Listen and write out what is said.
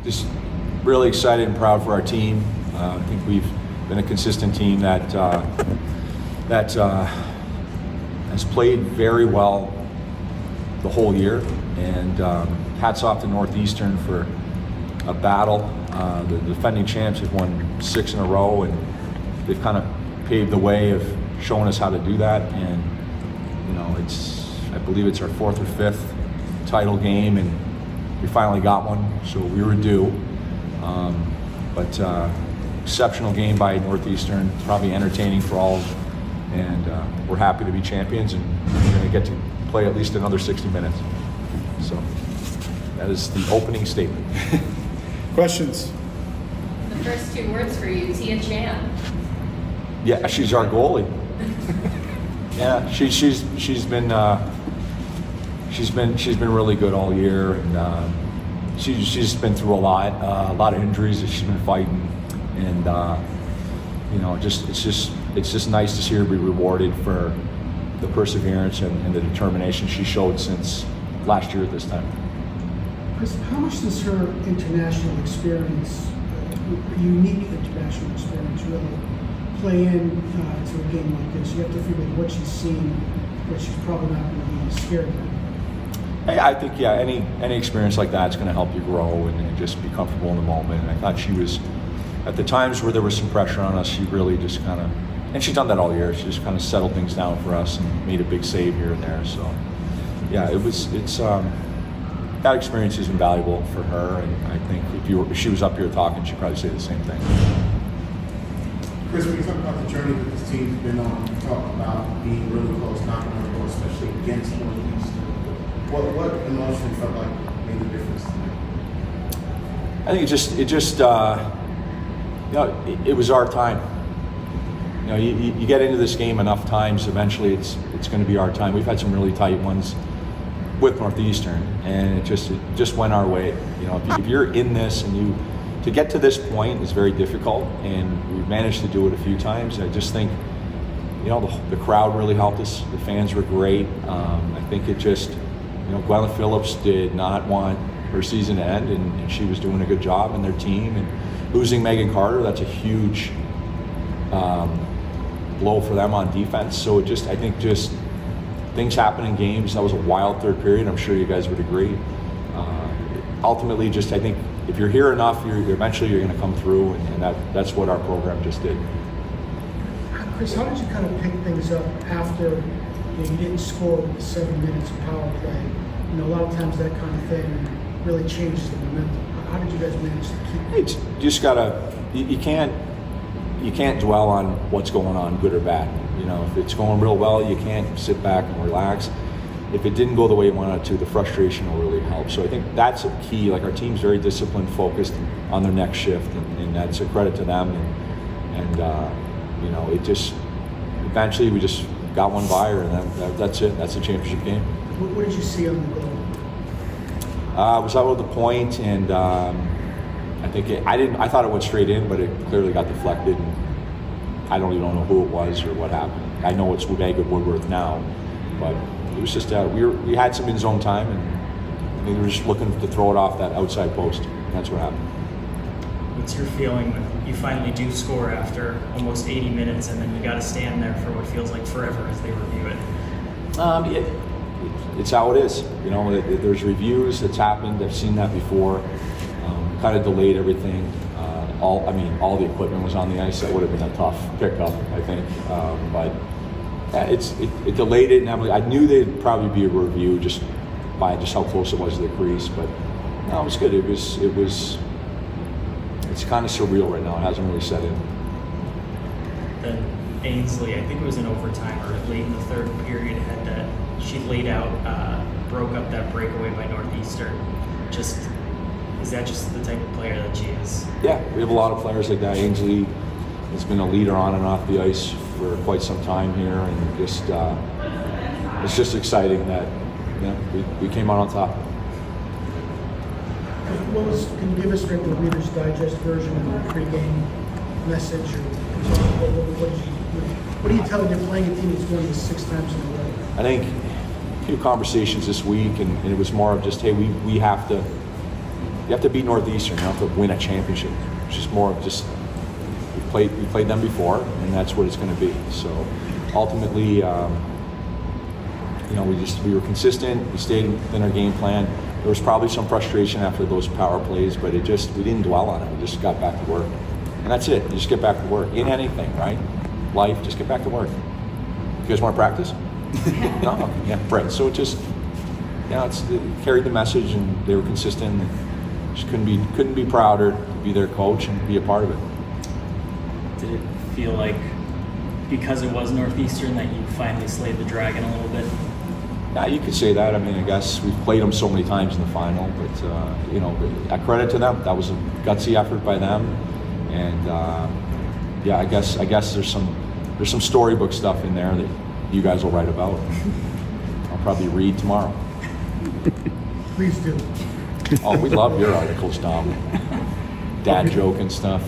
just really excited and proud for our team. I think we've been a consistent team that has played very well the whole year, and hats off to Northeastern for a battle. The defending champs have won 6 in a row, and they've kind of paved the way of showing us how to do that. And I believe it's our 4th or 5th title game, and we finally got one, so we were due. But exceptional game by Northeastern, probably entertaining for all, and we're happy to be champions, and we're going to get to play at least another 60 minutes. So that is the opening statement. Questions? The first 2 words for you, Tia Chan. Yeah, she's our goalie. Yeah, she's been really good all year, and she's been through a lot of injuries that she's been fighting, and it's just nice to see her be rewarded for the perseverance and the determination she showed since last year at this time. Chris, how much does her international experience, unique international experience, really play in to a game like this? You have to figure what she's seen, but she's probably not going to be scared of it. I think, yeah, any experience like that is going to help you grow and just be comfortable in the moment. And I thought she was, at the times where there was some pressure on us, she really just kind of, and she's done that all year, she just kind of settled things down for us and made a big save here and there. So, yeah, that experience is invaluable for her, and I think if she was up here talking, she'd probably say the same thing. Chris, when you talk about the journey that this team's been on, you talk about being really close, knocking on the door, especially against Northeastern. What emotion felt like made the difference tonight? I think it was our time. You get into this game enough times, eventually it's going to be our time. We've had some really tight ones with Northeastern, and it just went our way. If you're in this and to get to this point is very difficult, and we've managed to do it a few times. I just think, the crowd really helped us. The fans were great. I think it just, Gwen Phillips did not want her season to end, and she was doing a good job in their team. And losing Megan Carter, that's a huge blow for them on defense. So I think things happen in games. That was a wild third period. I'm sure you guys would agree. Ultimately, I think if you're here enough, eventually you're going to come through, and that's what our program just did. Chris, how did you kind of pick things up after you didn't score with the 7 minutes of power play? A lot of times that kind of thing really changes the momentum. How did you guys manage to keep it? You just gotta, you can't dwell on what's going on, good or bad. If it's going real well, you can't sit back and relax. If it didn't go the way you wanted it to, the frustration will really help. So I think that's a key. Like, our team's very disciplined, focused on their next shift, and that's a credit to them. And it just, eventually we just got one by her, and that's it. That's the championship game. What did you see on the goal? I was out with the point, and I thought it went straight in, but it clearly got deflected. And I don't even know who it was or what happened. I know it's Megan Woodworth now, but it was just we had some in-zone time, and we were just looking to throw it off that outside post. That's what happened. What's your feeling when you finally do score after almost 80 minutes, and then you got to stand there for what feels like forever as they review it? It's how it is. There's reviews. It's happened. I've seen that before. Kind of delayed everything. All the equipment was on the ice. That would have been a tough pickup, I think. But it delayed it, and I knew there'd probably be a review just by how close it was to the crease. But no, it was good. It's kind of surreal right now. It hasn't really set in. Then Ainsley, I think it was in overtime or late in the third period, she laid out, broke up that breakaway by Northeastern. Is that just the type of player that she is? Yeah, we have a lot of players like that. Ainsley has been a leader on and off the ice for quite some time here, and it's just exciting that we came out on top. Can you give us the Reader's Digest version of the pregame message, or what are you telling you're playing a team that's won this 6 times in a row? I think a few conversations this week, and it was more of just, hey, we have to you have to beat Northeastern. You don't have to win a championship. It's just more of just we played them before, and that's what it's going to be. So ultimately, we were consistent. We stayed within our game plan. There was probably some frustration after those power plays, but we didn't dwell on it. We just got back to work, and that's it. You just get back to work in anything, right? Life, just get back to work. You guys want to practice? No, okay. Yeah, right. So it carried the message, and they were consistent. Just couldn't be prouder to be their coach and be a part of it. Did it feel like, because it was Northeastern, that you finally slayed the dragon a little bit? Yeah, you could say that. I mean, I guess we've played them so many times in the final, but I credit to them. That was a gutsy effort by them, and I guess there's some storybook stuff in there that you guys will write about. I'll probably read tomorrow. Please do. Oh, we love your articles, Dom. Dad joke and stuff.